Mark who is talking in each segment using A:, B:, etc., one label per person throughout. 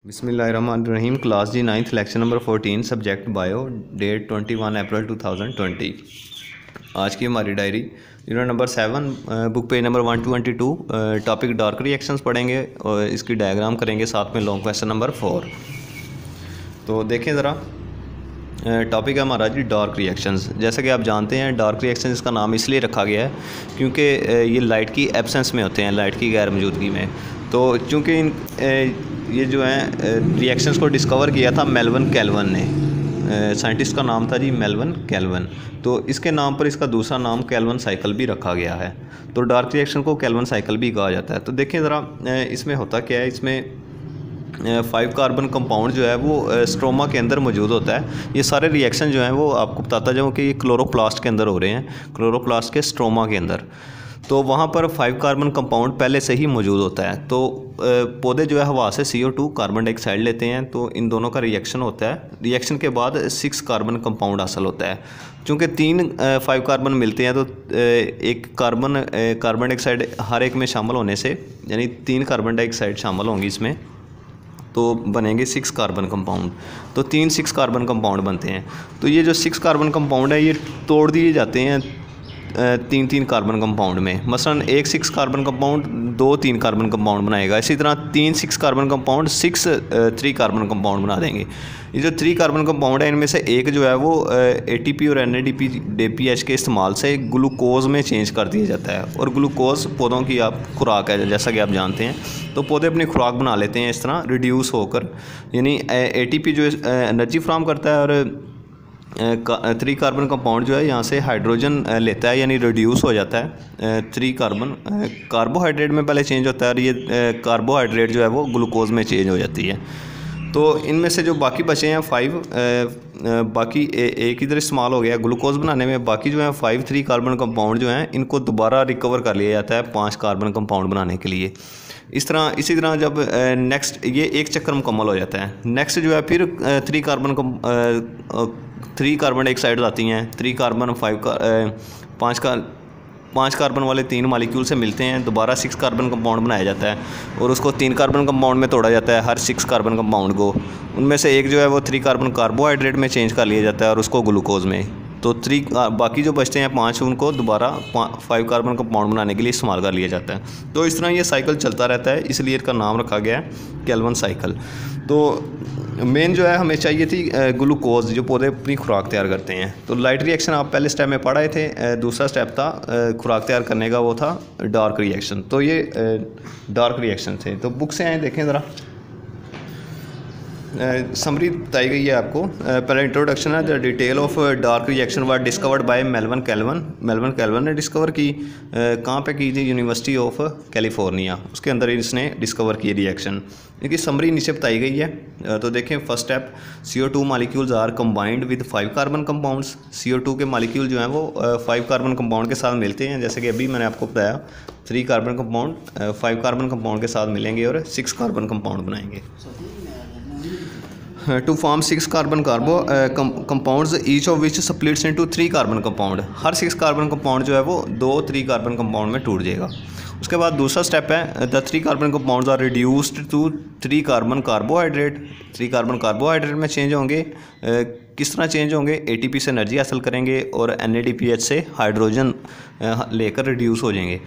A: बिस्मिल्लाहिर्रहमानिर्रहीम। क्लास जी 9th lecture number 14 subject bio, date 21 April 2020। आज की हमारी diary unit number 7 book page number 122 topic dark reactions पढ़ेंगे और इसकी डायग्राम करेंगे, साथ में लॉन्ग क्वेश्चन नंबर 4। तो देखें ज़रा, टॉपिक है हमारा जी डार्क रिएक्शंस। जैसा कि आप जानते हैं डार्क रिएक्शंस इसका नाम इसलिए रखा गया है क्योंकि ये लाइट की एब्सेंस में होते हैं, लाइट की गैर मौजूदगी में। तो चूँकि ये जो है रिएक्शंस को डिस्कवर किया था मेल्विन केल्विन ने, साइंटिस्ट का नाम था जी मेल्विन केल्विन। तो इसके नाम पर इसका दूसरा नाम केल्विन साइकिल भी रखा गया है। तो डार्क रिएक्शन को केल्विन साइकिल भी कहा जाता है। तो देखें ज़रा इसमें होता क्या है, इसमें 5 कार्बन कंपाउंड जो है वो स्ट्रोमा के अंदर मौजूद होता है। ये सारे रिएक्शन जो हैं वो आपको बताता जाऊँ कि ये क्लोरोप्लास्ट के अंदर हो रहे हैं, क्लोरोप्लास्ट के स्ट्रोमा के अंदर। तो वहाँ पर 5 कार्बन कंपाउंड पहले से ही मौजूद होता है। तो पौधे जो है हवा से CO2 कार्बन डाइऑक्साइड लेते हैं, तो इन दोनों का रिएक्शन होता है। रिएक्शन के बाद 6 कार्बन कंपाउंड हासिल होता है। चूँकि 5 कार्बन मिलते हैं तो एक कार्बन डाइऑक्साइड हर एक में शामिल होने से, यानी 3 कार्बन डाइऑक्साइड शामिल होंगी इसमें, तो बनेंगे 6 कार्बन कंपाउंड। तो 6 कार्बन कंपाउंड बनते हैं। तो ये जो 6 कार्बन कंपाउंड है ये तोड़ दिए जाते हैं 3 कार्बन कंपाउंड में। मसलन एक 6 कार्बन कंपाउंड 3 कार्बन कंपाउंड बनाएगा। इसी तरह 6 कार्बन कंपाउंड 3 कार्बन कंपाउंड बना देंगे। ये जो 3 कार्बन कंपाउंड है इनमें से एक जो है वो ATP और NADPH के इस्तेमाल से ग्लूकोज में चेंज कर दिया जाता है। और ग्लूकोज पौधों की आप खुराक है, जैसा कि आप जानते हैं। तो पौधे अपनी खुराक बना लेते हैं इस तरह रिड्यूस होकर, यानी ATP जो एनर्जी फ्राहम करता है और 3 कार्बन कंपाउंड जो है यहाँ से हाइड्रोजन लेता है, यानी रिड्यूस हो जाता है। 3 कार्बन कार्बोहाइड्रेट में पहले चेंज होता है और ये कार्बोहाइड्रेट जो है वो ग्लूकोज में चेंज हो जाती है। तो इनमें से जो बाकी बचे हैं 5, बाकी एक इधर इस्तेमाल हो गया ग्लूकोज बनाने में। बाकी जो है 3 कार्बन कंपाउंड जो हैं इनको दोबारा रिकवर कर लिया जाता है 5 कार्बन कंपाउंड बनाने के लिए। इसी तरह जब नेक्स्ट ये एक चक्कर मुकम्मल हो जाता है, नेक्स्ट जो है फिर 3 कार्बन डाइऑक्साइड आती हैं। 3 कार्बन 5 कार्बन वाले 3 मालिक्यूल से मिलते हैं, दोबारा 6 कार्बन कंपाउंड बनाया जाता है और उसको 3 कार्बन कंपाउंड में तोड़ा जाता है। हर 6 कार्बन कंपाउंड को उनमें से एक जो है वो 3 कार्बन कार्बोहाइड्रेट में चेंज कर लिया जाता है और उसको ग्लूकोज में। तो बाकी जो बचते हैं 5 उनको दोबारा 5 कार्बन कंपाउंड बनाने के लिए इस्तेमाल कर लिया जाता है। तो इस तरह ये साइकिल चलता रहता है, इसलिए इसका नाम रखा गया है केल्विन साइकिल। तो मेन जो है हमें चाहिए थी ग्लूकोज, जो पौधे अपनी खुराक तैयार करते हैं। तो लाइट रिएक्शन आप पहले स्टेप में पढ़ाए थे, दूसरा स्टेप था खुराक तैयार करने का, वो था डार्क रिएक्शन। तो ये डार्क रिएक्शन थे। तो बुक से आए देखें ज़रा, समरी बताई गई है आपको। पहले इंट्रोडक्शन है। The detail of dark reaction was discovered by Melvin kelvin. Melvin kelvin ने डिस्कवर की, कहाँ पे की थी? यूनिवर्सिटी ऑफ कैलिफोर्निया, उसके अंदर इसने डिस्कवर की रिएक्शन। इनकी समरी नीचे बताई गई है। तो देखें, first step, CO2 molecules are combined with 5 carbon compounds. CO2 के मालिक्यूल जो हैं वो 5 कार्बन कंपाउंड के साथ मिलते हैं, जैसे कि अभी मैंने आपको बताया 3 कार्बन कंपाउंड 5 कार्बन कंपाउंड के साथ मिलेंगे और 6 कार्बन कंपाउंड बनाएंगे। To form 6 carbon compounds each of which splits into 3 carbon compound. हर 6 कार्बन कंपाउंड जो है वो 3 कार्बन कंपाउंड में टूट जाएगा। उसके बाद दूसरा स्टेप है, the 3 carbon compounds are reduced to 3 carbon carbohydrate. 3 carbon carbohydrate में चेंज होंगे। किस तरह चेंज होंगे? ATP से एनर्जी हासिल करेंगे और NADPH से हाइड्रोजन लेकर रिड्यूस हो जाएंगे।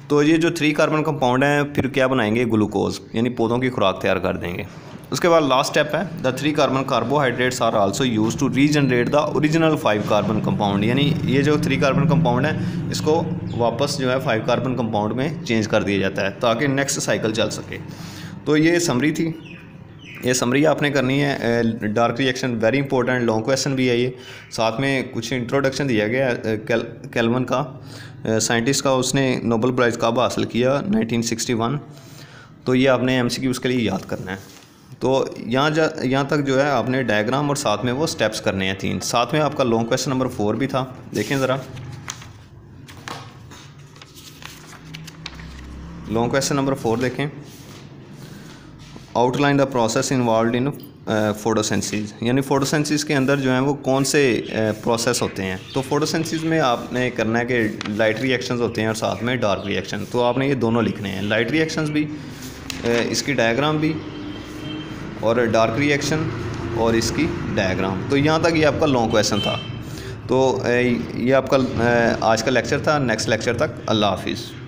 A: तो ये जो 3 कार्बन कंपाउंड हैं फिर क्या बनाएंगे? ग्लूकोज, यानी पौधों की खुराक तैयार कर देंगे। उसके बाद लास्ट स्टेप है, the 3 carbon carbohydrates are also use to regenerate the original 5 carbon compound. यानी ये जो 3 कार्बन कंपाउंड है इसको वापस जो है 5 कार्बन कंपाउंड में चेंज कर दिया जाता है ताकि नेक्स्ट साइकिल चल सके। तो ये समरी थी, ये समरी आपने करनी है। Dark reaction very important, long question भी है ये। साथ में कुछ इंट्रोडक्शन दिया गया केल्विन का, साइंटिस्ट का। उसने नोबेल प्राइज़ कब हासिल किया? 1961। तो ये आपने MCQ के लिए याद करना है। तो यहाँ तक जो है आपने डायग्राम और साथ में वो स्टेप्स करने हैं 3। साथ में आपका लॉन्ग क्वेश्चन नंबर 4 भी था, देखें ज़रा। लॉन्ग क्वेश्चन नंबर 4 देखें। Outline the process involve in photosynthesis, यानी फोटोसिंथेसिस के अंदर जो है वो कौन से प्रोसेस होते हैं। तो फोटोसिंथेसिस में आपने करना है कि लाइट रिएक्शंस होते हैं और साथ में डार्क रिएक्शन। तो आपने ये दोनों लिखने हैं, लाइट रिएक्शंस भी, इसकी डायग्राम भी और डार्क रिएक्शन और इसकी डायग्राम। तो यहाँ तक ये आपका लॉन्ग क्वेश्चन था। तो ये आपका आज का लेक्चर था। नेक्स्ट लेक्चर तक अल्लाह हाफिज़।